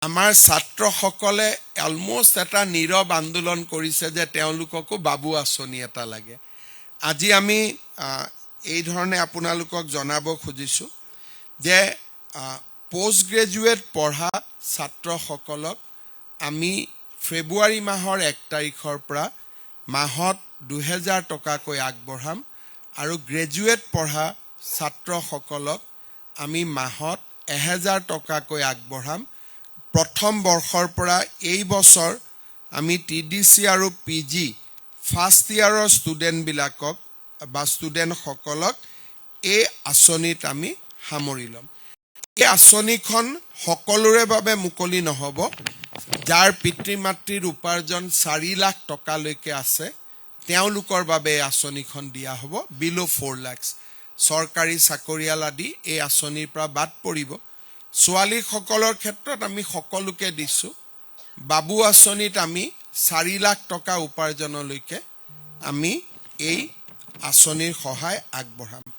আমাৰ ছাত্ৰসকলে অলমোষ্ট এটা নীৰৱ আন্দোলন কৰিছে যে তেওঁলোককো বাবু আঁচনি এটা লাগে। আজি আমি এই ধৰণে আপোনালোকক জনাব খুজিছোঁ যে পোষ্ট গ্ৰেজুৱেট পঢ়া ছাত্ৰসকলক আমি ফেব্ৰুৱাৰী মাহৰ 1 তাৰিখৰ পৰা মাহত 2000 টকাকৈ আগবঢ়াম আৰু গ্ৰেজুৱেট পঢ়া ছাত্ৰসকলক আমি মাহত 1000 টকাকৈ আগবঢ়াম। প্ৰথম বৰ্ষৰ পৰা এই বছৰ আমি TDC আৰু PG ফাৰ্ষ্ট ইয়াৰৰ ষ্টুডেণ্টবিলাকক বা ষ্টুডেণ্টসকলক এই আঁচনিত আমি সামৰি ল'ম। এই আঁচনিখন সকলোৰে বাবে মুকলি নহ'ব। যাৰ পিতৃ মাতৃৰ উপাৰ্জন 4 লাখ টকালৈকে আছে তেওঁলোকৰ বাবে এই আঁচনিখন দিয়া হ'ব। বিলো 4 লাখ চৰকাৰী চাকৰিয়াল আদি এই আঁচনিৰ পৰা বাদ পৰিব। ছোৱালীসকলৰ ক্ষেত্ৰত আমি সকলোকে দিছোঁ। বাবু আঁচনিত আমি 4 লাখ টকা উপাৰ্জনলৈকে আমি এই আঁচনিৰ সহায় আগবঢ়াম।